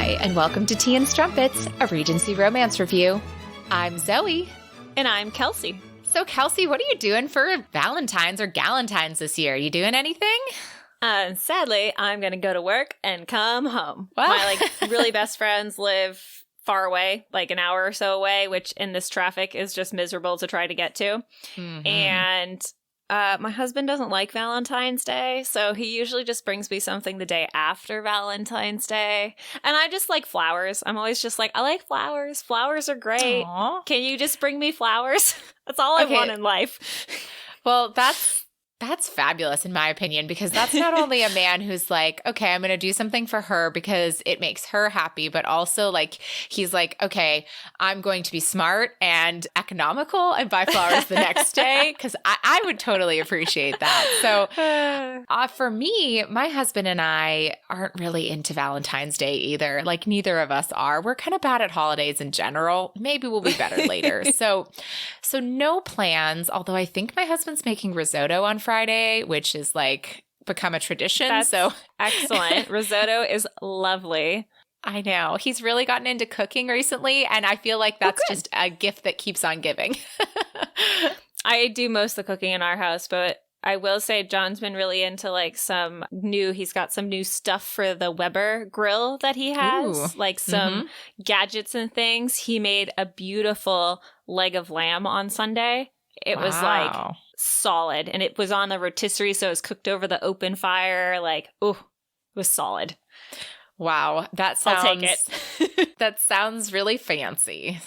Hi, and welcome to Tea and Strumpets, a Regency Romance review. I'm Zoe. And I'm Kelsey. So, Kelsey, what are you doing for Valentine's or Galentines this year? You doing anything? Sadly, I'm going to go to work and come home. Well. My really best friends live far away, like an hour or so away, which in this traffic is just miserable to try to get to. Mm-hmm. And my husband doesn't like Valentine's Day, so he usually just brings me something the day after Valentine's Day. And I just like flowers. I'm always just like, I like flowers. Flowers are great. Aww. Can you just bring me flowers? That's all I want in life. Well, that's fabulous in my opinion, because that's not only a man who's like, okay, I'm going to do something for her because it makes her happy, but also like, he's like, okay, I'm going to be smart and economical and buy flowers the next day, because I would totally appreciate that. So for me, my husband and I aren't really into Valentine's Day either. Like neither of us are. We're kind of bad at holidays in general. Maybe we'll be better later. So no plans, although I think my husband's making risotto on Friday, which is like become a tradition. That's so excellent. Risotto is lovely. I know. He's really gotten into cooking recently, and I feel like that's just a gift that keeps on giving. I do most of the cooking in our house, but I will say John's been really into he's got some new stuff for the Weber grill that he has, some gadgets and things. He made a beautiful leg of lamb on Sunday. It was solid, and it was on a rotisserie, so it was cooked over the open fire. It was solid. Wow, that sounds. I'll take it. That sounds really fancy.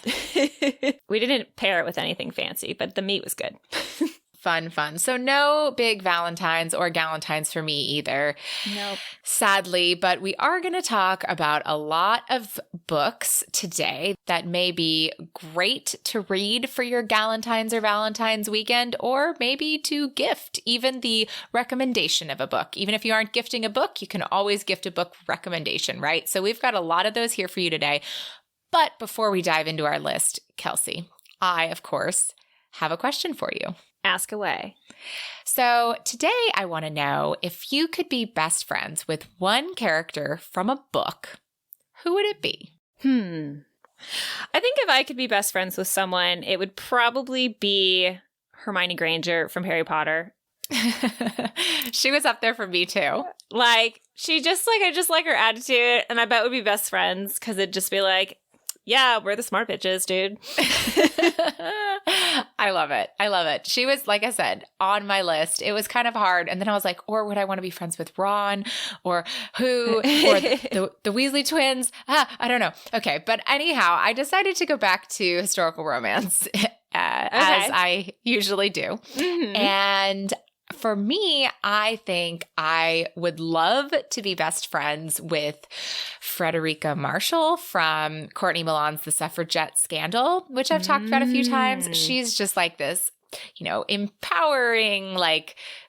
We didn't pair it with anything fancy, but the meat was good. Fun. So no big Valentines or Galentines for me either. Nope. Sadly, but we are going to talk about a lot of books today that may be great to read for your Galentines or Valentine's weekend, or maybe to gift, even the recommendation of a book. Even if you aren't gifting a book, you can always gift a book recommendation, right? So we've got a lot of those here for you today. But before we dive into our list, Kelsey, I, of course, have a question for you. Ask away. So today I want to know, if you could be best friends with one character from a book, who would it be? I think if I could be best friends with someone, it would probably be Hermione Granger from Harry Potter. She was up there for me too. I just like her attitude, and I bet we'd be best friends because it'd just be like, yeah, we're the smart bitches, dude. I love it. She was, like I said, on my list. It was kind of hard. And then I was like, or would I want to be friends with Ron or who? Or the Weasley twins? I don't know. Okay. But anyhow, I decided to go back to historical romance as I usually do. Mm-hmm. And for me, I think I would love to be best friends with Frederica Marshall from Courtney Milan's The Suffragette Scandal, which I've talked about a few times. She's just like this, empowering,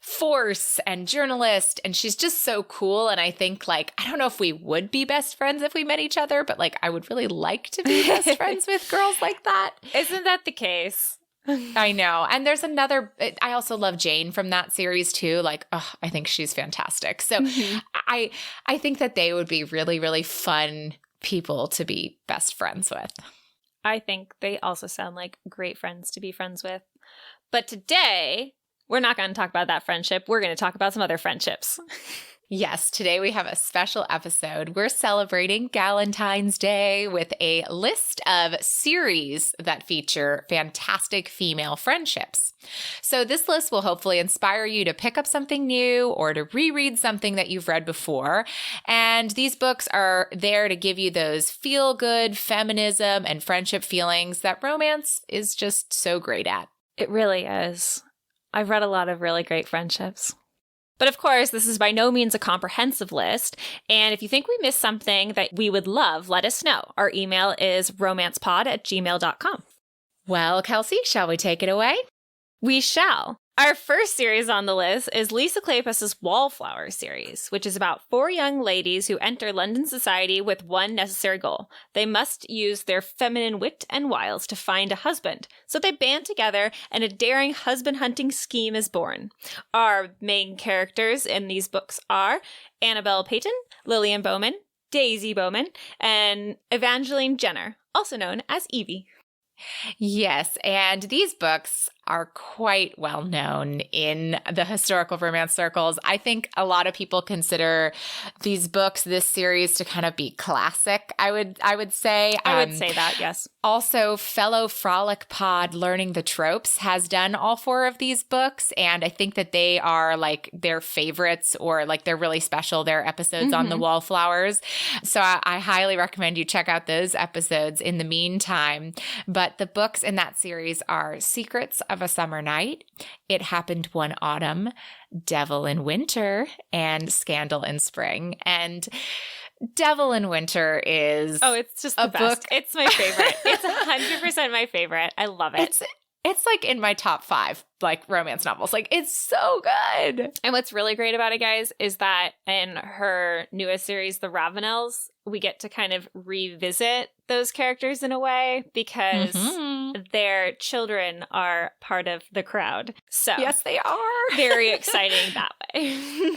force and journalist. And she's just so cool. And I think, I don't know if we would be best friends if we met each other, but, I would really like to be best friends with girls like that. Isn't that the case? I know. And there's I also love Jane from that series too. I think she's fantastic. So I think that they would be really, really fun people to be best friends with. I think they also sound like great friends to be friends with. But today, we're not going to talk about that friendship. We're going to talk about some other friendships. Yes, today we have a special episode. We're celebrating Galentine's Day with a list of series that feature fantastic female friendships. So this list will hopefully inspire you to pick up something new or to reread something that you've read before. And these books are there to give you those feel-good feminism and friendship feelings that romance is just so great at. It really is. I've read a lot of really great friendships. But of course, this is by no means a comprehensive list. And if you think we missed something that we would love, let us know. Our email is romancepod@gmail.com. Well, Kelsey, shall we take it away? We shall. Our first series on the list is Lisa Kleypas's Wallflower series, which is about 4 young ladies who enter London society with one necessary goal. They must use their feminine wit and wiles to find a husband. So they band together and a daring husband-hunting scheme is born. Our main characters in these books are Annabelle Payton, Lillian Bowman, Daisy Bowman, and Evangeline Jenner, also known as Evie. Yes, and these books are quite well known in the historical romance circles. I think a lot of people consider these books, this series, to kind of be classic, I would say. I would say that, yes. Also, fellow Frolic Pod Learning the Tropes has done all 4 of these books, and I think that they are like their favorites, or like they're really special. They're episodes on the Wallflowers. So I highly recommend you check out those episodes in the meantime. But the books in that series are Secrets of a Summer Night, It Happened One Autumn, Devil in Winter, and Scandal in Spring. And Devil in Winter is it's just the best. Book. It's my favorite. It's 100% my favorite. I love it. It's like in my top 5 like romance novels. Like, it's so good. And what's really great about it, guys, is that in her newest series, The Ravenels, we get to kind of revisit those characters in a way because their children are part of the crowd. So yes, they are. Very exciting that way.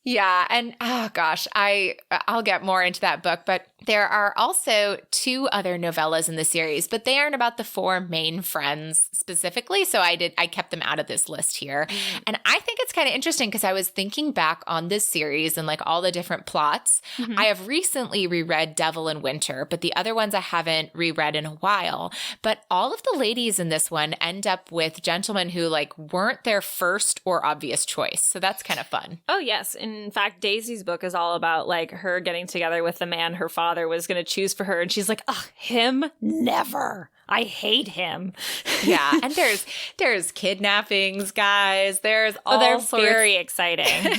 Yeah, and oh gosh, I'll get more into that book, but there are also 2 other novellas in the series, but they aren't about the 4 main friends specifically, so I kept them out of this list here. And I think it's kind of interesting because I was thinking back on this series and like all the different plots. I have recently reread Devil in Winter, but the other ones I haven't reread in a while. But all of the ladies in this one end up with gentlemen who like weren't their first or obvious choice, so that's kind of fun. Oh yes, in fact, Daisy's book is all about like her getting together with the man her father was going to choose for her. And she's like, ugh, him? Never. I hate him. Yeah. And there's kidnappings, guys. There's all they're sorts. Very exciting.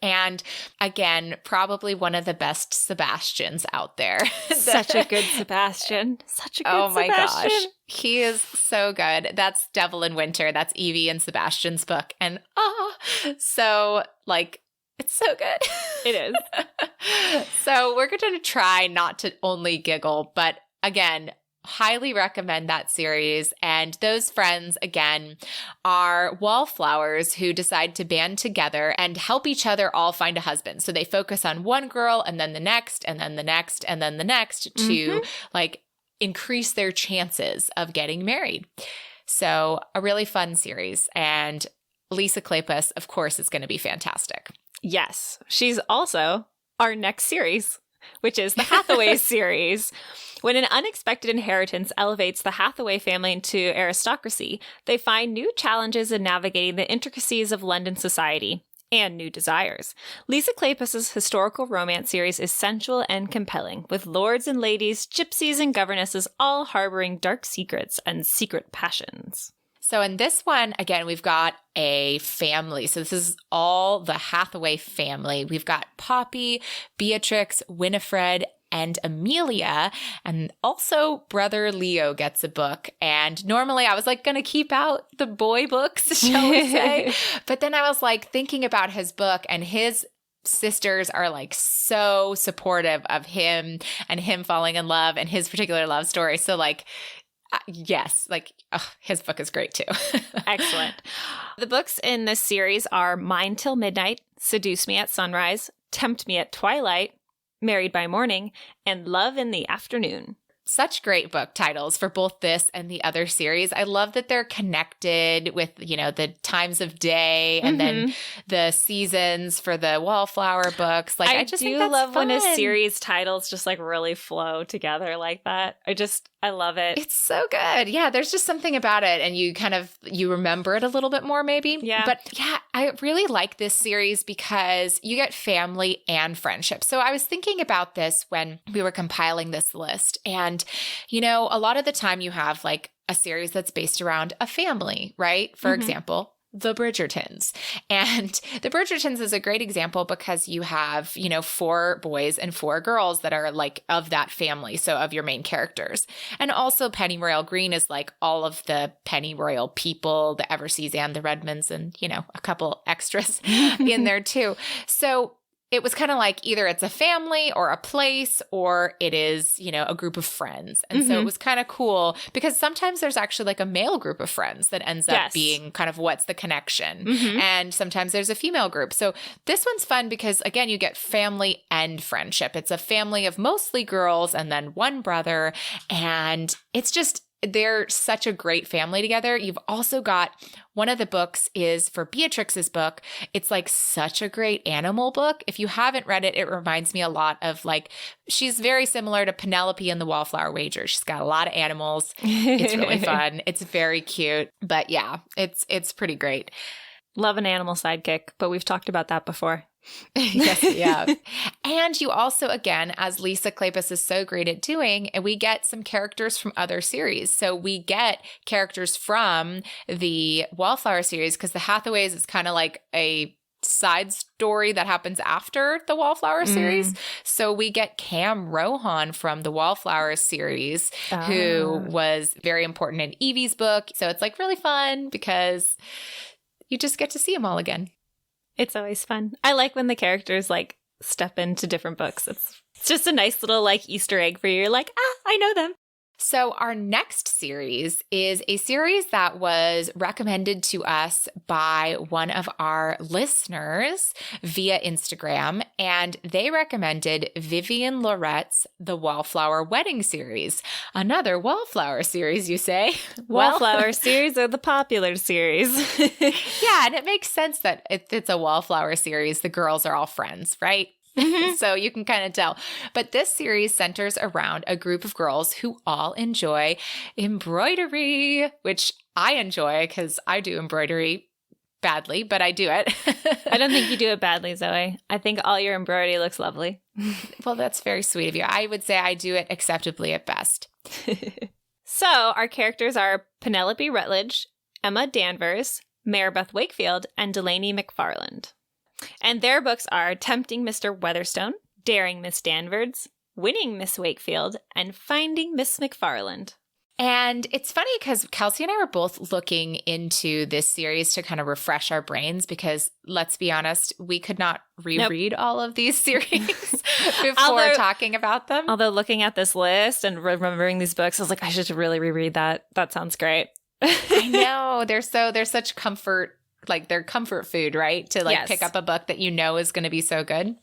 And again, probably one of the best Sebastians out there. Such a good Sebastian. Such a good Oh my Sebastian. gosh. He is so good. That's Devil in Winter. That's Evie and Sebastian's book. And so like, it's so good. It is. So we're going to try not to only giggle, but again, highly recommend that series. And those friends, again, are wallflowers who decide to band together and help each other all find a husband. So they focus on one girl and then the next and then the next and then the next to like increase their chances of getting married. So a really fun series. And Lisa Kleypas, of course, is going to be fantastic. Yes. She's also our next series, which is the Hathaways series. When an unexpected inheritance elevates the Hathaway family into aristocracy, they find new challenges in navigating the intricacies of London society and new desires. Lisa Kleypas's historical romance series is sensual and compelling, with lords and ladies, gypsies and governesses all harboring dark secrets and secret passions. So in this one, again, we've got a family. So this is all the Hathaway family. We've got Poppy, Beatrix, Winifred, and Amelia. And also brother Leo gets a book. And normally I was like going to keep out the boy books, shall we say. But then I was like thinking about his book, and his sisters are like so supportive of him and him falling in love and his particular love story. So like, yes, like his book is great too. Excellent. The books in this series are Mine Till Midnight, Seduce Me at Sunrise, Tempt Me at Twilight, Married by Morning, and Love in the Afternoon. Such great book titles for both this and the other series. I love that they're connected with, you know, the times of day and then the seasons for the Wallflower books. Like, I just think that's love fun. when a series titles just like really flow together like that. I love it. It's so good. Yeah, there's just something about it, and you remember it a little bit more maybe. Yeah. But yeah, I really like this series because you get family and friendship. So I was thinking about this when we were compiling this list, and you know, a lot of the time you have like a series that's based around a family, right? For example, The Bridgertons. And The Bridgertons is a great example because you have, you know, 4 boys and 4 girls that are like of that family. So of your main characters. And also Pennyroyal Green is like all of the Pennyroyal people, the Everseas and the Redmonds, and, you know, a couple extras in there too. So it was kind of like either it's a family or a place or it is, you know, a group of friends. And so it was kind of cool because sometimes there's actually like a male group of friends that ends up being kind of what's the connection. And sometimes there's a female group. So this one's fun because, again, you get family and friendship. It's a family of mostly girls and then one brother. And it's just, they're such a great family together. You've also got one of the books is for Beatrix's book. It's like such a great animal book. If you haven't read it, it reminds me a lot of like, she's very similar to Penelope in the Wallflower Wager. She's got a lot of animals. It's really fun. It's very cute. But yeah, it's pretty great. Love an animal sidekick, but we've talked about that before. Yes, yeah. And you also, again, as Lisa Kleypas is so great at doing, and we get some characters from other series. So we get characters from the Wallflower series because the Hathaways is kind of like a side story that happens after the Wallflower series. So we get Cam Rohan from the Wallflower series, who was very important in Evie's book. So it's like really fun because you just get to see them all again. It's always fun. I like when the characters like step into different books. It's just a nice little like Easter egg for you. You're like, I know them. So our next series is a series that was recommended to us by one of our listeners via Instagram, and they recommended Vivian Lorette's The Wallflower Wedding Series. Another Wallflower series, you say? Wallflower series or the popular series. Yeah, and it makes sense that if it's a Wallflower series, the girls are all friends, right? So you can kind of tell. But this series centers around a group of girls who all enjoy embroidery, which I enjoy because I do embroidery badly, but I do it. I don't think you do it badly, Zoe. I think all your embroidery looks lovely. Well, that's very sweet of you. I would say I do it acceptably at best. So our characters are Penelope Rutledge, Emma Danvers, Marybeth Wakefield, and Delaney McFarland. And their books are Tempting Mr. Weatherstone, Daring Miss Danvers, Winning Miss Wakefield, and Finding Miss McFarland. And it's funny because Kelsey and I were both looking into this series to kind of refresh our brains because, let's be honest, we could not reread all of these series before talking about them. Although looking at this list and remembering these books, I was like, I should really reread that. That sounds great. I know. They're such comfort. Like they're comfort food, right? To like pick up a book that you know is going to be so good.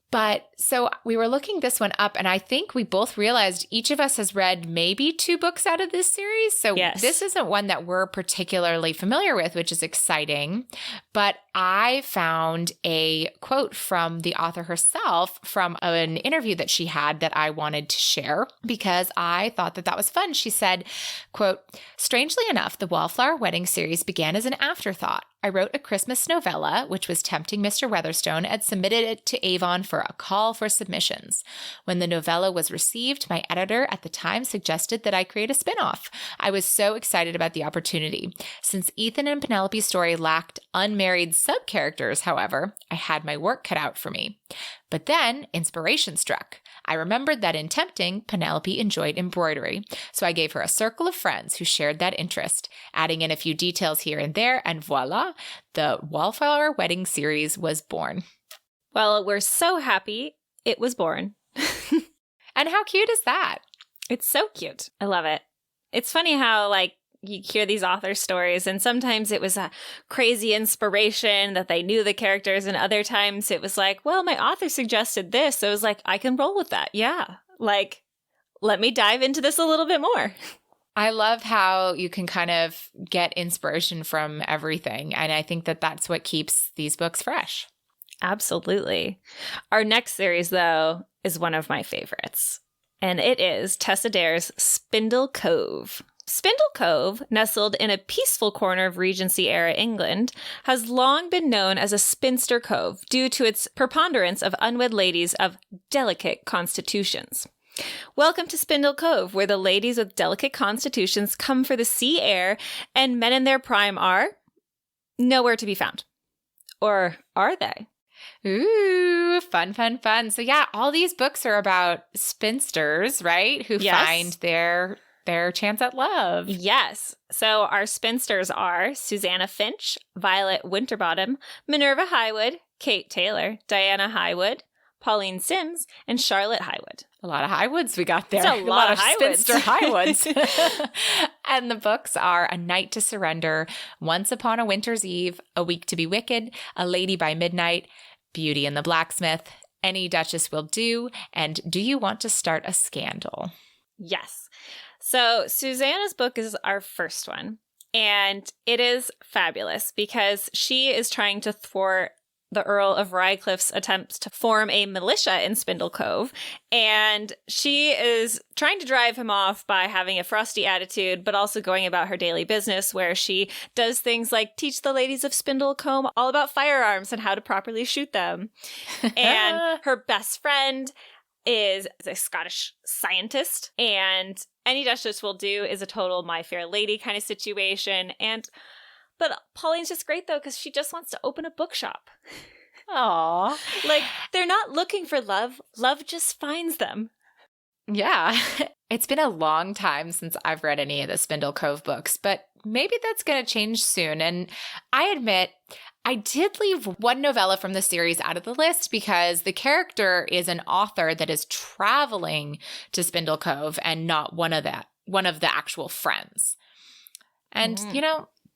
But so we were looking this one up, and I think we both realized each of us has read maybe 2 books out of this series. So this isn't one that we're particularly familiar with, which is exciting. But I found a quote from the author herself from an interview that she had that I wanted to share because I thought that was fun. She said, quote, "Strangely enough, the Wallflower Wedding series began as an afterthought. I wrote a Christmas novella, which was Tempting Mr. Weatherstone, and submitted it to Avon for a call for submissions. When the novella was received, my editor at the time suggested that I create a spin-off. I was so excited about the opportunity. Since Ethan and Penelope's story lacked unmarried sub-characters, however, I had my work cut out for me. But then inspiration struck. I remembered that in Tempting, Penelope enjoyed embroidery, so I gave her a circle of friends who shared that interest, adding in a few details here and there, and voila, the Wallflower Wedding series was born." Well, we're so happy it was born. And how cute is that? It's so cute. I love it. It's funny how, like, you hear these author stories, and sometimes it was a crazy inspiration that they knew the characters, and other times it was like, well, my author suggested this, so it was like, I can roll with that. Yeah. Like, let me dive into this a little bit more. I love how you can kind of get inspiration from everything, and I think that that's what keeps these books fresh. Absolutely. Our next series, though, is one of my favorites, and it is Tessa Dare's Spindle Cove. Spindle Cove, nestled in a peaceful corner of Regency-era England, has long been known as a spinster cove due to its preponderance of unwed ladies of delicate constitutions. Welcome to Spindle Cove, where the ladies with delicate constitutions come for the sea air, and men in their prime are nowhere to be found. Or are they? Ooh, fun, fun, fun. So yeah, all these books are about spinsters, right? Who find their chance at love. Yes. So our spinsters are Susanna Finch, Violet Winterbottom, Minerva Highwood, Kate Taylor, Diana Highwood, Pauline Sims, and Charlotte Highwood. A lot of Highwoods we got there. It's a lot of spinster Highwoods. And the books are A Night to Surrender, Once Upon a Winter's Eve, A Week to be Wicked, A Lady by Midnight, Beauty and the Blacksmith, Any Duchess Will Do, and Do You Want to Start a Scandal? Yes. So Susanna's book is our first one, and it is fabulous because she is trying to thwart the Earl of Rycliffe's attempts to form a militia in Spindle Cove, and she is trying to drive him off by having a frosty attitude, but also going about her daily business where she does things like teach the ladies of Spindle Cove all about firearms and how to properly shoot them. And her best friend is a Scottish scientist, and Any Duchess Will Do is a total My Fair Lady kind of situation. But Pauline's just great, though, because she just wants to open a bookshop. Aww. Like, they're not looking for love. Love just finds them. Yeah. It's been a long time since I've read any of the Spindle Cove books, but maybe that's going to change soon. And I admit, I did leave one novella from the series out of the list because the character is an author that is traveling to Spindle Cove and not one of the actual friends. And,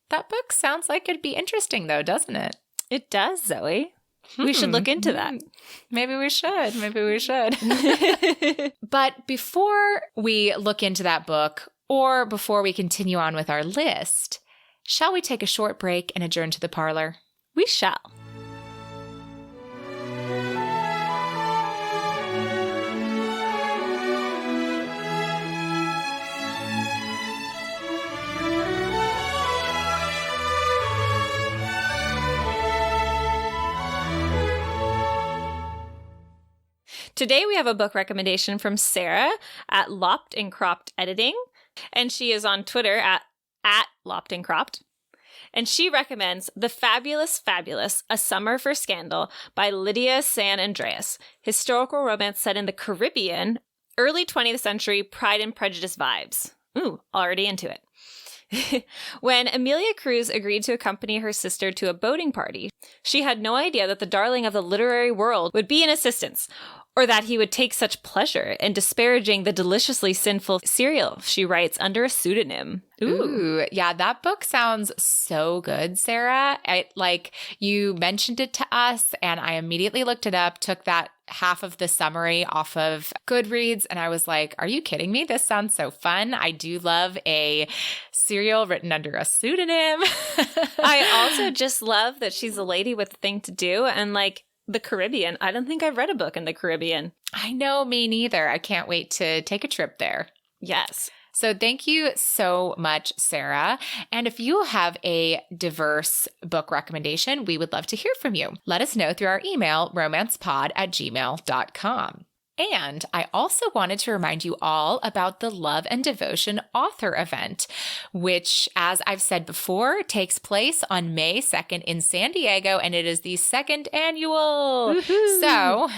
that book sounds like it'd be interesting, though, doesn't it? It does, Zoe. We should look into that. Maybe we should. But before we look into that book, or before we continue on with our list, shall we take a short break and adjourn to the parlor? We shall. Today we have a book recommendation from Sarah at Lopped and Cropped Editing, and she is on Twitter at Lopped and Cropped. And she recommends The Fabulous Fabulous, A Summer for Scandal by Lydia San Andreas, historical romance set in the Caribbean, early 20th century Pride and Prejudice vibes. Ooh, already into it. When Amelia Cruz agreed to accompany her sister to a boating party, she had no idea that the darling of the literary world would be in assistance, or that he would take such pleasure in disparaging the deliciously sinful serial she writes under a pseudonym. Ooh, yeah, that book sounds so good, Sarah. You mentioned it to us, and I immediately looked it up, took that half of the summary off of Goodreads, and I was like, are you kidding me? This sounds so fun. I do love a serial written under a pseudonym. I also just love that she's a lady with a thing to do, and the Caribbean. I don't think I've read a book in the Caribbean. I know, me neither. I can't wait to take a trip there. Yes. So thank you so much, Sarah. And if you have a diverse book recommendation, we would love to hear from you. Let us know through our email, romancepod@gmail.com. And I also wanted to remind you all about the Love and Devotion author event, which, as I've said before, takes place on May 2nd in San Diego, and it is the second annual. Woo-hoo. So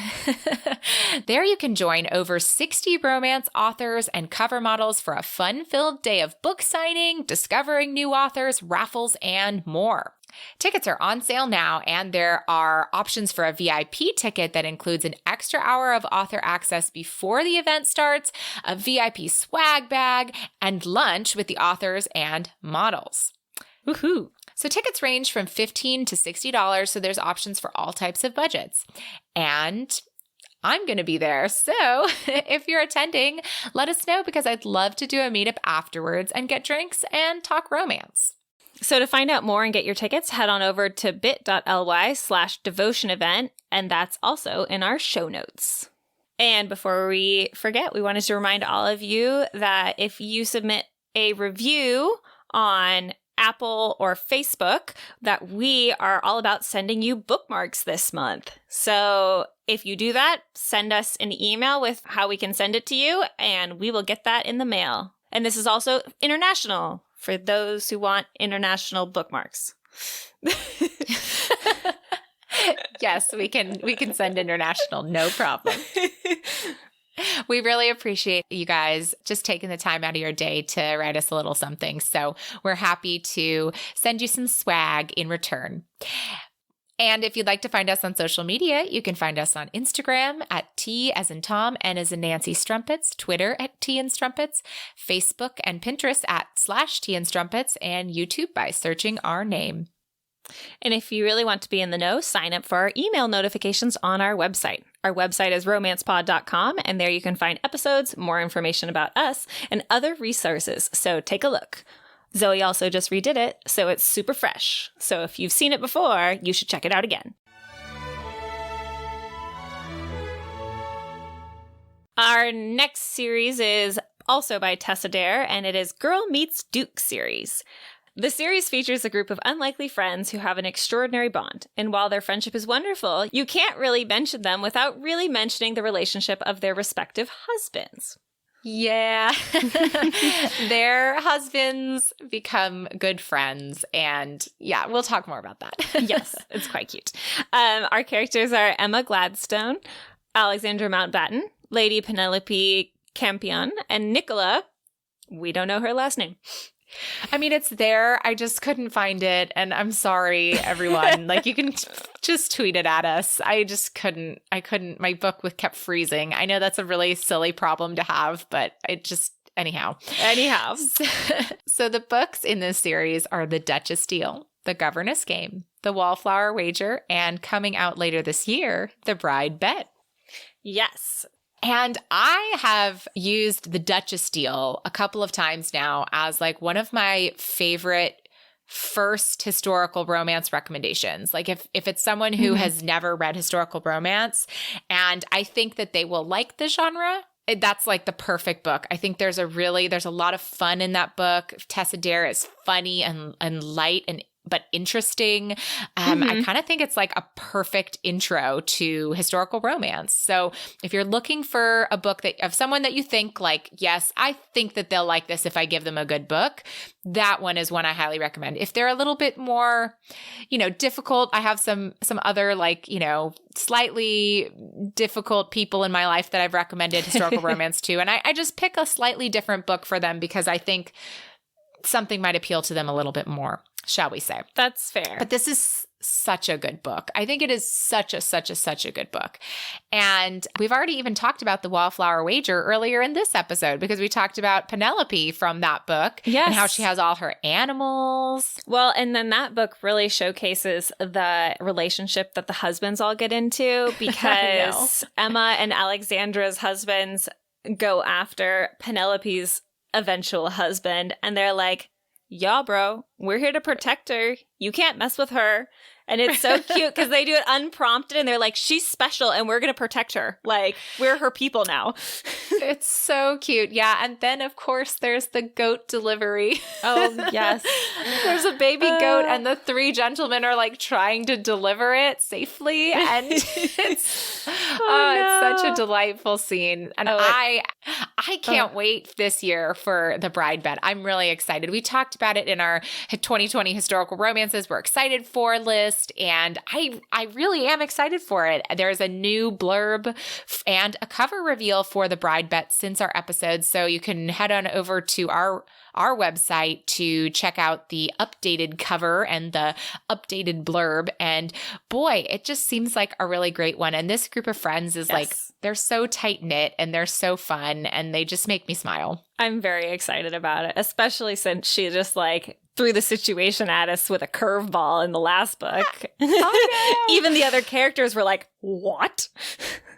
there you can join over 60 romance authors and cover models for a fun-filled day of book signing, discovering new authors, raffles, and more. Tickets are on sale now, and there are options for a VIP ticket that includes an extra hour of author access before the event starts, a VIP swag bag, and lunch with the authors and models. Woohoo! So tickets range from $15 to $60, so there's options for all types of budgets. And I'm going to be there, so if you're attending, let us know because I'd love to do a meetup afterwards and get drinks and talk romance. So to find out more and get your tickets, head on over to bit.ly/devotion event, and that's also in our show notes. And before we forget, we wanted to remind all of you that if you submit a review on Apple or Facebook, that we are all about sending you bookmarks this month. So if you do that, send us an email with how we can send it to you, and we will get that in the mail. And this is also international, for those who want international bookmarks. Yes, we can send international, no problem. We really appreciate you guys just taking the time out of your day to write us a little something. So we're happy to send you some swag in return. And if you'd like to find us on social media, you can find us on Instagram at T as in Tom, N as in Nancy Strumpets, Twitter at T and Strumpets, Facebook and Pinterest at /T and Strumpets, and YouTube by searching our name. And if you really want to be in the know, sign up for our email notifications on our website. Our website is romancepod.com, and there you can find episodes, more information about us, and other resources. So take a look. Zoe also just redid it, so it's super fresh. So if you've seen it before, you should check it out again. Our next series is also by Tessa Dare, and it is Girl Meets Duke series. The series features a group of unlikely friends who have an extraordinary bond, and while their friendship is wonderful, you can't really mention them without really mentioning the relationship of their respective husbands. Yeah. Their husbands become good friends. And yeah, we'll talk more about that. Yes, it's quite cute. Our characters are Emma Gladstone, Alexandra Mountbatten, Lady Penelope Campion, and Nicola. We don't know her last name. I mean, it's there. I just couldn't find it. And I'm sorry, everyone. Like, you can just tweet it at us. I just couldn't. My book kept freezing. I know that's a really silly problem to have, but anyhow. So the books in this series are The Duchess Steele, The Governess Game, The Wallflower Wager, and coming out later this year, The Bride Bet. Yes. And I have used The Duchess Steele a couple of times now as like one of my favorite first historical romance recommendations. Like if it's someone who has never read historical romance and I think that they will like the genre, that's like the perfect book. I think there's a lot of fun in that book. Tessa Dare is funny and light but interesting. I kind of think it's like a perfect intro to historical romance. So if you're looking for a book of someone that you think like, yes, I think that they'll like this if I give them a good book, that one is one I highly recommend. If they're a little bit more, difficult, I have some other like, slightly difficult people in my life that I've recommended historical romance to. And I just pick a slightly different book for them because I think something might appeal to them a little bit more, shall we say. That's fair. But this is such a good book. I think it is such a good book. And we've already even talked about The Wallflower Wager earlier in this episode because we talked about Penelope from that book and how she has all her animals. Well, and then that book really showcases the relationship that the husbands all get into because Emma and Alexandra's husbands go after Penelope's eventual husband and they're like, yeah, bro, we're here to protect her. You can't mess with her. And it's so cute because they do it unprompted and they're like, she's special and we're going to protect her. Like, we're her people now. It's so cute. Yeah. And then, of course, there's the goat delivery. Oh, yes. There's a baby goat and the three gentlemen are like trying to deliver it safely. And it's, it's such a delightful scene. And I can't wait this year for The Bride Bet. I'm really excited. We talked about it in our 2020 historical romances we're excited for list. And I really am excited for it. There's a new blurb and a cover reveal for The Bride Bet since our episode. So you can head on over to our website to check out the updated cover and the updated blurb. And boy, it just seems like a really great one. And this group of friends is like, they're so tight-knit and they're so fun and they just make me smile. I'm very excited about it, especially since she just like threw the situation at us with a curveball in the last book. Oh, no. Even the other characters were like, what?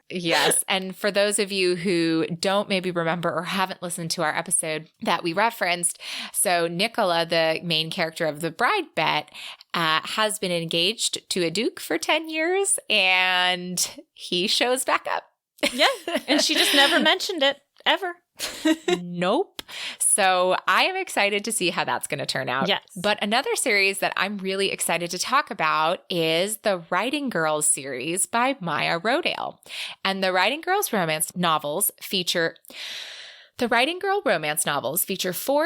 Yes. And for those of you who don't maybe remember or haven't listened to our episode that we referenced, so Nicola, the main character of The Bride Bet, has been engaged to a duke for 10 years and he shows back up. Yeah. And she just never mentioned it ever. Nope. So I am excited to see how that's going to turn out. Yes. But another series that I'm really excited to talk about is the Writing Girls series by Maya Rodale. And the Writing Girls romance novels feature 4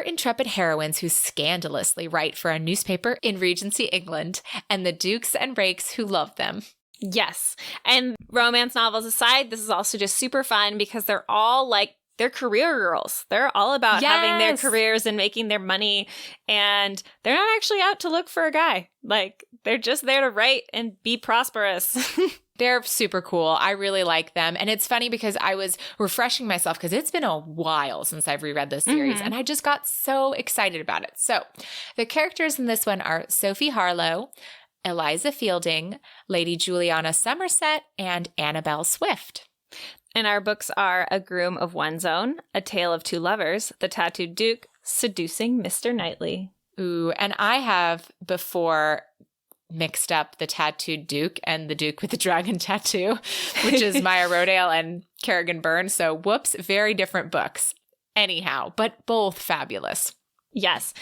intrepid heroines who scandalously write for a newspaper in Regency, England, and the dukes and rakes who love them. Yes. And romance novels aside, this is also just super fun because they're all like they're career girls. They're all about having their careers and making their money. And they're not actually out to look for a guy. Like, they're just there to write and be prosperous. They're super cool. I really like them. And it's funny because I was refreshing myself because it's been a while since I've reread this series. And I just got so excited about it. So the characters in this one are Sophie Harlow, Eliza Fielding, Lady Juliana Somerset, and Annabelle Swift. And our books are A Groom of One's Own, A Tale of Two Lovers, The Tattooed Duke, Seducing Mr. Knightley. Ooh, and I have before mixed up the Tattooed Duke and the Duke with the Dragon Tattoo, which is Maya Rodale and Kerrigan Byrne. So whoops, very different books. Anyhow, but both fabulous. Yes.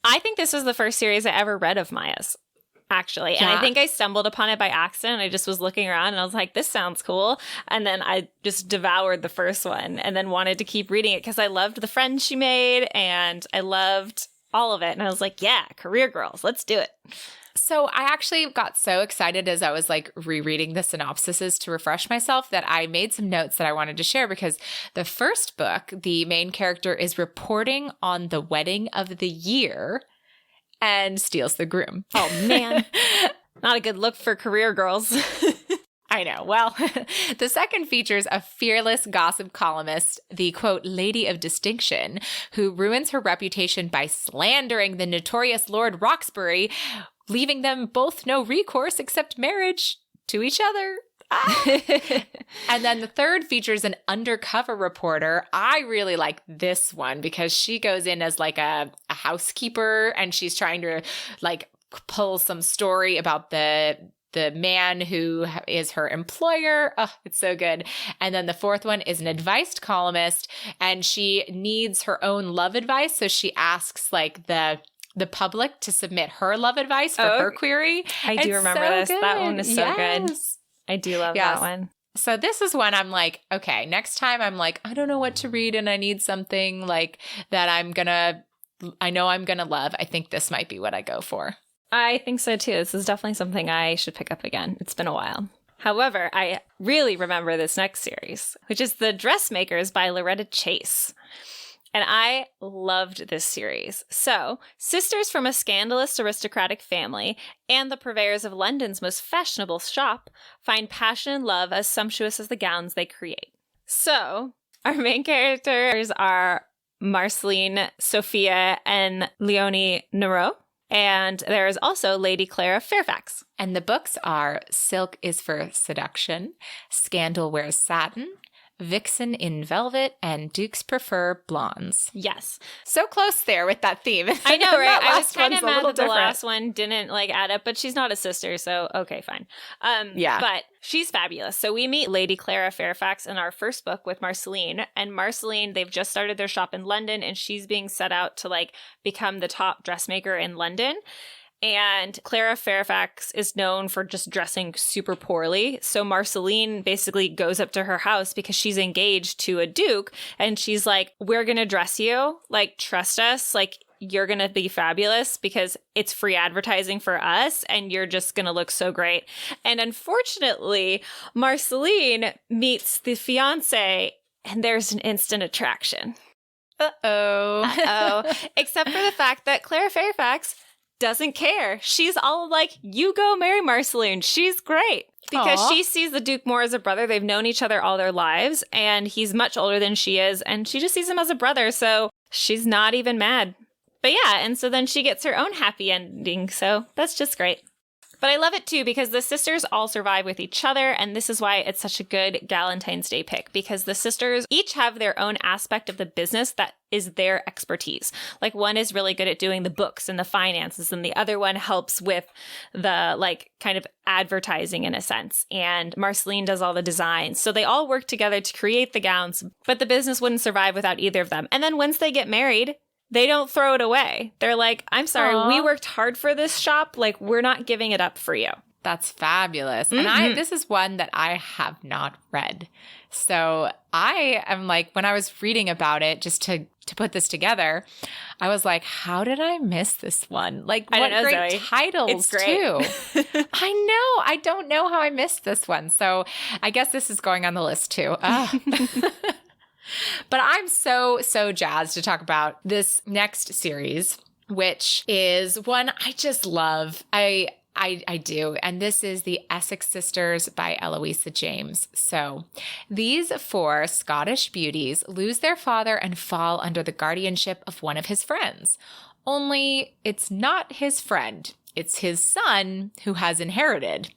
I think this was the first series I ever read of Maya's, actually. Yeah. And I think I stumbled upon it by accident. I just was looking around and I was like, this sounds cool. And then I just devoured the first one and then wanted to keep reading it because I loved the friends she made and I loved all of it. And I was like, yeah, career girls, let's do it. So I actually got so excited as I was like rereading the synopsises to refresh myself that I made some notes that I wanted to share because the first book, the main character is reporting on the wedding of the year and steals the groom. Oh, man. Not a good look for career girls. I know. Well, the second features a fearless gossip columnist, the, quote, lady of distinction, who ruins her reputation by slandering the notorious Lord Roxbury, leaving them both no recourse except marriage to each other. And then the third features an undercover reporter. I really like this one because she goes in as like a housekeeper and she's trying to like pull some story about the man who is her employer. Oh, it's so good. And then the fourth one is an advice columnist and she needs her own love advice. So she asks like the public to submit her love advice for her query. I do remember this. Good. That one is so good. I do love that one. So this is when I'm like, okay, next time I'm like, I don't know what to read and I need something like that I know I'm going to love. I think this might be what I go for. I think so too. This is definitely something I should pick up again. It's been a while. However, I really remember this next series, which is The Dressmakers by Loretta Chase. And I loved this series. So, sisters from a scandalous aristocratic family and the purveyors of London's most fashionable shop find passion and love as sumptuous as the gowns they create. So, our main characters are Marceline, Sophia, and Leonie Nero. And there is also Lady Clara Fairfax. And the books are Silk is for Seduction, Scandal Wears Satin, Vixen in Velvet, and Dukes Prefer Blondes. Yes. So close there with that theme. I know, right? I was kind of mad that the last one didn't like add up, but she's not a sister, so okay, fine. Yeah. But she's fabulous. So we meet Lady Clara Fairfax in our first book with Marceline. And Marceline, they've just started their shop in London, and she's being set out to like become the top dressmaker in London. And Clara Fairfax is known for just dressing super poorly. So Marceline basically goes up to her house because she's engaged to a duke. And she's like, we're going to dress you. Like, trust us. Like, you're going to be fabulous because it's free advertising for us. And you're just going to look so great. And unfortunately, Marceline meets the fiance and there's an instant attraction. Uh-oh. Except for the fact that Clara Fairfax doesn't care. She's all like, you go marry Marceline. She's great. Because she sees the Duke more as a brother. They've known each other all their lives, and he's much older than she is, and she just sees him as a brother, so she's not even mad. But yeah, and so then she gets her own happy ending, so that's just great. But I love it too because the sisters all survive with each other, and this is why it's such a good Galentine's Day pick, because the sisters each have their own aspect of the business that is their expertise. Like, one is really good at doing the books and the finances, and the other one helps with the like kind of advertising in a sense. And Marceline does all the designs. So they all work together to create the gowns, but the business wouldn't survive without either of them. And then once they get married, they don't throw it away. They're like, I'm sorry, we worked hard for this shop. Like, we're not giving it up for you. That's fabulous. Mm-hmm. And this is one that I have not read. So I am like, when I was reading about it, just to put this together, I was like, how did I miss this one? Like, what great Zoe. Titles, it's great. Too. I know. I don't know how I missed this one. So I guess this is going on the list too. But I'm so jazzed to talk about this next series, which is one I just love. I do. And this is the Essex Sisters by Eloisa James. So these 4 Scottish beauties lose their father and fall under the guardianship of one of his friends. Only it's not his friend. It's his son who has inherited.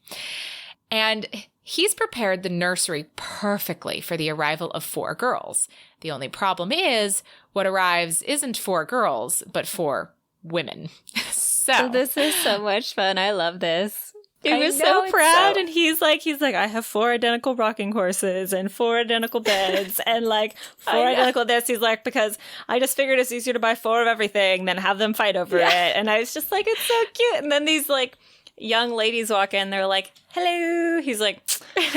And he's prepared the nursery perfectly for the arrival of 4 girls. The only problem is what arrives isn't 4 girls, but 4 women. So this is so much fun. I love this. He was know, so proud, and he's like, I have 4 identical rocking horses and 4 identical beds and like 4 identical this. He's like, because I just figured it's easier to buy 4 of everything than have them fight over it. And I was just like, it's so cute. And then these like young ladies walk in, they're like, hello. He's like,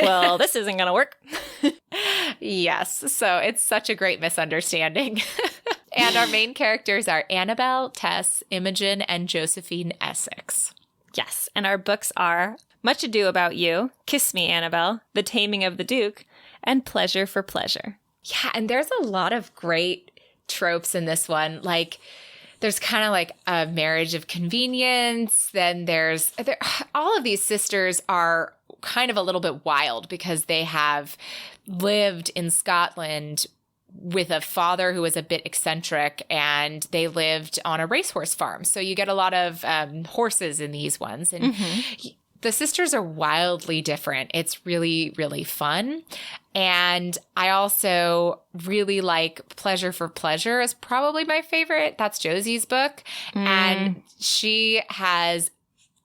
well, this isn't gonna work. Yes. So it's such a great misunderstanding. And our main characters are Annabelle, Tess, Imogen, and Josephine Essex. Yes. And our books are Much Ado About You, Kiss Me, Annabelle, The Taming of the Duke, and Pleasure for Pleasure. Yeah. And there's a lot of great tropes in this one. Like, there's kind of like a marriage of convenience. Then all of these sisters are kind of a little bit wild because they have lived in Scotland with a father who was a bit eccentric, and they lived on a racehorse farm. So you get a lot of horses in these ones. And the sisters are wildly different. It's really, really fun. And I also really like Pleasure for Pleasure is probably my favorite. That's Josie's book. And she has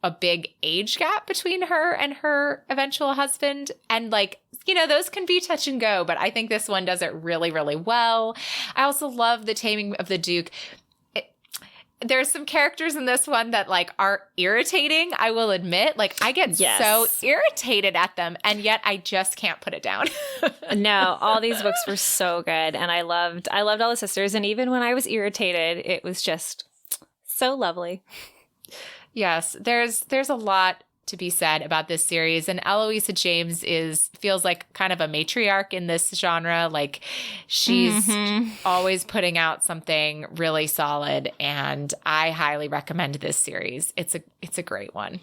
a big age gap between her and her eventual husband. And like, you know, those can be touch and go, but I think this one does it really, really well. I also love The Taming of the Duke. There's some characters in this one that like are irritating, I will admit. Like I get so irritated at them, and yet I just can't put it down. No, all these books were so good, and I loved all the sisters, and even when I was irritated, it was just so lovely. Yes, there's a lot to be said about this series, and Eloisa James feels like kind of a matriarch in this genre. Like she's always putting out something really solid, and I highly recommend this series. It's a great one.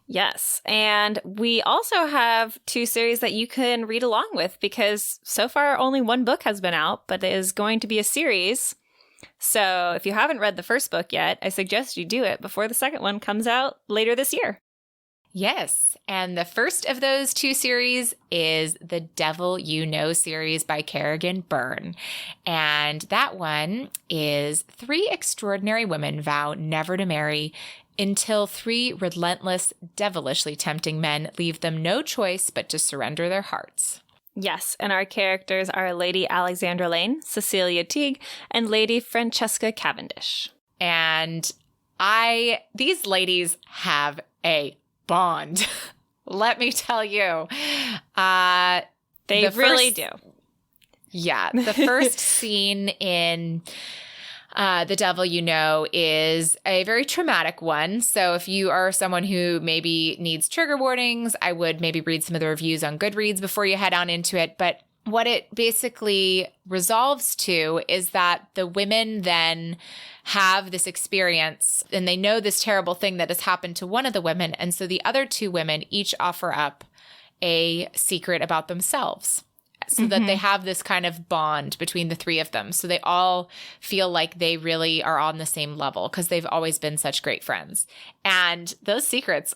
Yes, and we also have 2 series that you can read along with, because so far only 1 book has been out, but it is going to be a series. So if you haven't read the first book yet, I suggest you do it before the second one comes out later this year. Yes, and the first of those 2 series is the Devil You Know series by Kerrigan Byrne. And that one is 3 extraordinary women vow never to marry until 3 relentless, devilishly tempting men leave them no choice but to surrender their hearts. Yes, and our characters are Lady Alexandra Lane, Cecilia Teague, and Lady Francesca Cavendish. And these ladies have a bond. Let me tell you. They really do. Yeah. The first scene in The Devil You Know is a very traumatic one. So if you are someone who maybe needs trigger warnings, I would maybe read some of the reviews on Goodreads before you head on into it. But what it basically resolves to is that the women then have this experience and they know this terrible thing that has happened to one of the women. And so the other 2 women each offer up a secret about themselves so that they have this kind of bond between the 3 of them. So they all feel like they really are on the same level because they've always been such great friends. And those secrets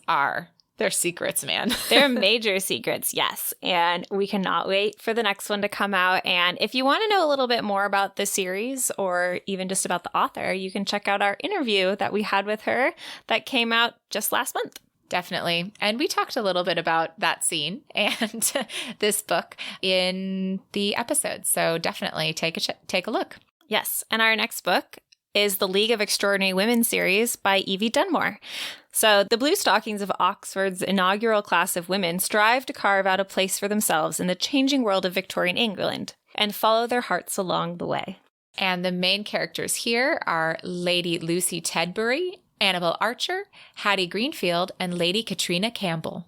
they're secrets, man. They're major secrets, yes. And we cannot wait for the next one to come out. And if you want to know a little bit more about the series or even just about the author, you can check out our interview that we had with her that came out just last month. Definitely. And we talked a little bit about that scene and this book in the episode. So definitely take a look. Yes. And our next book is the League of Extraordinary Women series by Evie Dunmore. So the Blue Stockings of Oxford's inaugural class of women strive to carve out a place for themselves in the changing world of Victorian England and follow their hearts along the way. And the main characters here are Lady Lucy Tedbury, Annabel Archer, Hattie Greenfield, and Lady Katrina Campbell.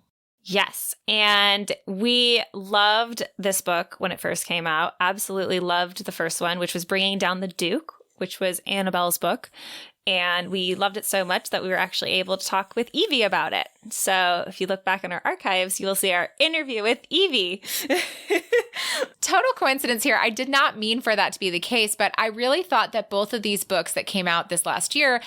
Yes. And we loved this book when it first came out. Absolutely loved the first one, which was Bringing Down the Duke, which was Annabelle's book. And we loved it so much that we were actually able to talk with Evie about it. So if you look back in our archives, you will see our interview with Evie. Total coincidence here. I did not mean for that to be the case, but I really thought that both of these books that came out this last year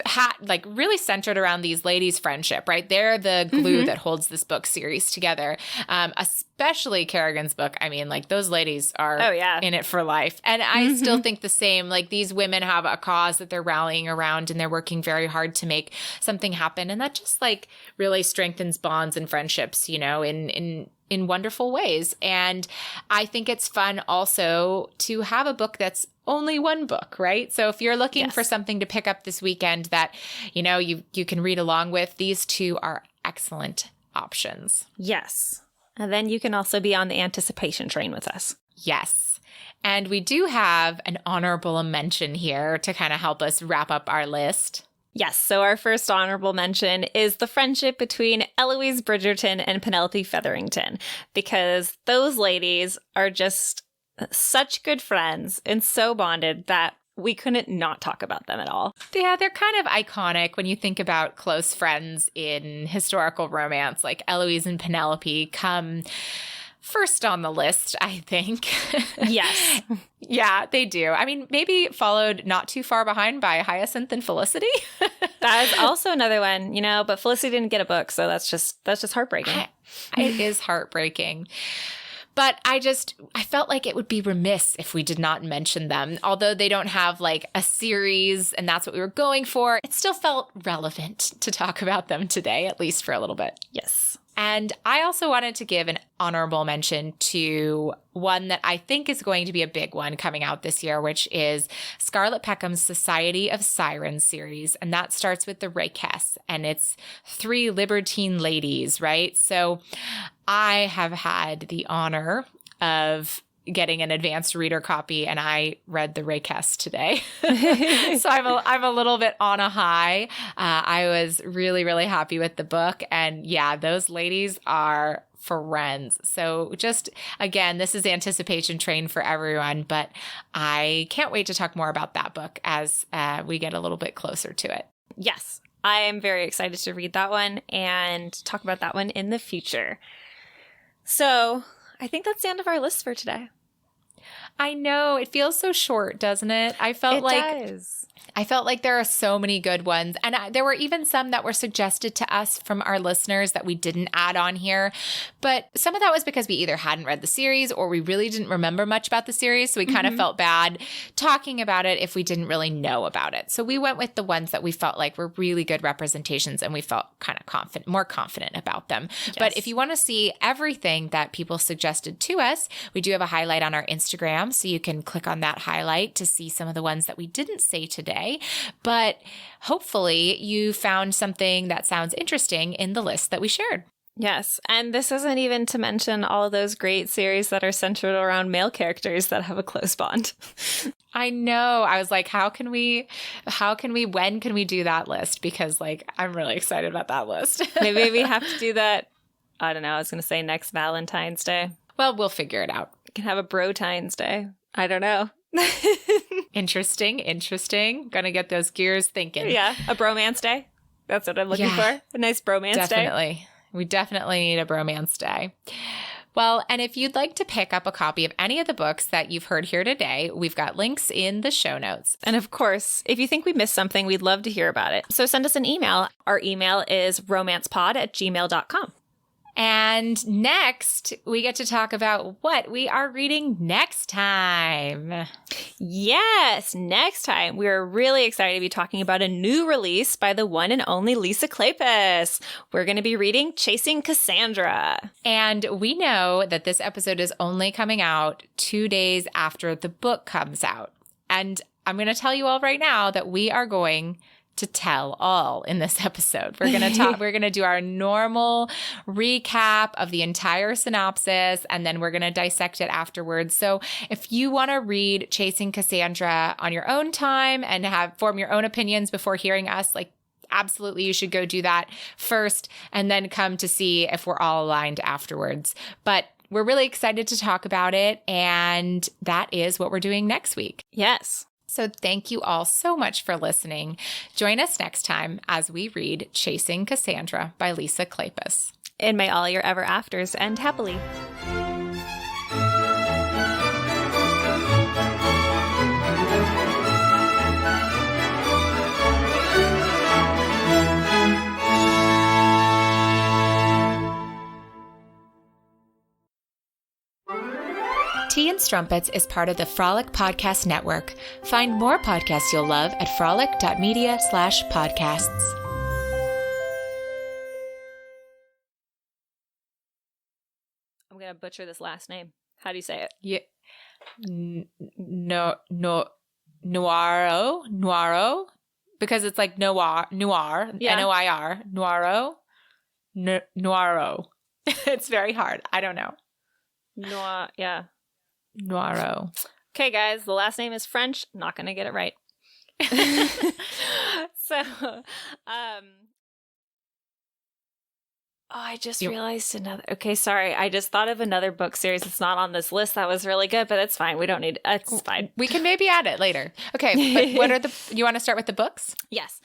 had like really centered around these ladies' friendship, right? They're the glue that holds this book series together. Especially Kerrigan's book. I mean, like those ladies are in it for life. And I still think the same. Like these women have a cause that they're rallying around and they're working very hard to make something happen. And that just like really strengthens bonds and friendships, you know, in wonderful ways. And I think it's fun also to have a book that's only one book, right? So if you're looking for something to pick up this weekend that, you know, you can read along with, these two are excellent options. Yes. And then you can also be on the anticipation train with us. Yes. And we do have an honorable mention here to kind of help us wrap up our list. Yes, so our first honorable mention is the friendship between Eloise Bridgerton and Penelope Featherington, because those ladies are just such good friends and so bonded that we couldn't not talk about them at all. Yeah, they're kind of iconic when you think about close friends in historical romance. Like Eloise and Penelope come first on the list, I think. Yes. Yeah, they do. I mean, maybe followed not too far behind by Hyacinth and Felicity. That is also another one, you know, but Felicity didn't get a book, so that's just heartbreaking. It is heartbreaking. But I felt like it would be remiss if we did not mention them. Although they don't have like a series and that's what we were going for, it still felt relevant to talk about them today, at least for a little bit. Yes. And I also wanted to give an honorable mention to one that I think is going to be a big one coming out this year, which is Scarlett Peckham's Society of Sirens series. And that starts with the Regency, and it's 3 libertine ladies, right? So I have had the honor of getting an advanced reader copy, and I read the Regency today. So I'm a little bit on a high. I was really, really happy with the book. And yeah, those ladies are friends. So just, again, this is anticipation train for everyone, but I can't wait to talk more about that book as we get a little bit closer to it. Yes, I am very excited to read that one and talk about that one in the future. So I think that's the end of our list for today. I know. It feels so short, doesn't it? I felt like there are so many good ones. And there were even some that were suggested to us from our listeners that we didn't add on here. But some of that was because we either hadn't read the series or we really didn't remember much about the series. So we kind of felt bad talking about it if we didn't really know about it. So we went with the ones that we felt like were really good representations and we felt kind of more confident about them. Yes. But if you want to see everything that people suggested to us, we do have a highlight on our Instagram. So you can click on that highlight to see some of the ones that we didn't say today. But hopefully you found something that sounds interesting in the list that we shared. Yes. And this isn't even to mention all of those great series that are centered around male characters that have a close bond. I know. I was like, when can we do that list? Because like, I'm really excited about that list. Maybe we have to do that. I don't know. I was going to say next Valentine's Day. Well, we'll figure it out. We can have a Bro-tines Day. I don't know. Interesting. Gonna get those gears thinking. Yeah, a bromance day. That's what I'm looking for. A nice bromance day. We definitely need a bromance day. Well, and if you'd like to pick up a copy of any of the books that you've heard here today, we've got links in the show notes. And of course, if you think we missed something, we'd love to hear about it. So send us an email. Our email is romancepod@gmail.com. And next, we get to talk about what we are reading next time. Yes, next time. We're really excited to be talking about a new release by the one and only Lisa Kleypas. We're going to be reading Chasing Cassandra. And we know that this episode is only coming out 2 days after the book comes out. And I'm going to tell you all right now that we are going to tell all in this episode. We're going to do our normal recap of the entire synopsis, and then we're going to dissect it afterwards. So if you want to read Chasing Cassandra on your own time and form your own opinions before hearing us, like, absolutely you should go do that first and then come to see if we're all aligned afterwards. But we're really excited to talk about it, and that is what we're doing next week. Yes. So thank you all so much for listening. Join us next time as we read Chasing Cassandra by Lisa Kleypas. And may all your ever afters end happily. Tea and Strumpets is part of the Frolic Podcast Network. Find more podcasts you'll love at frolic.media/podcasts. I'm going to butcher this last name. How do you say it? Yeah. Noiro? Because it's like noir, yeah. Noir, Noiro. It's very hard. I don't know. Noir, yeah. Noiro. Okay, guys, the last name is French. Not going to get it right. So, I just realized another. Okay, sorry. I just thought of another book series. It's not on this list. That was really good, but it's fine. We don't need. It's fine. We can maybe add it later. Okay, but what are you want to start with the books? Yes.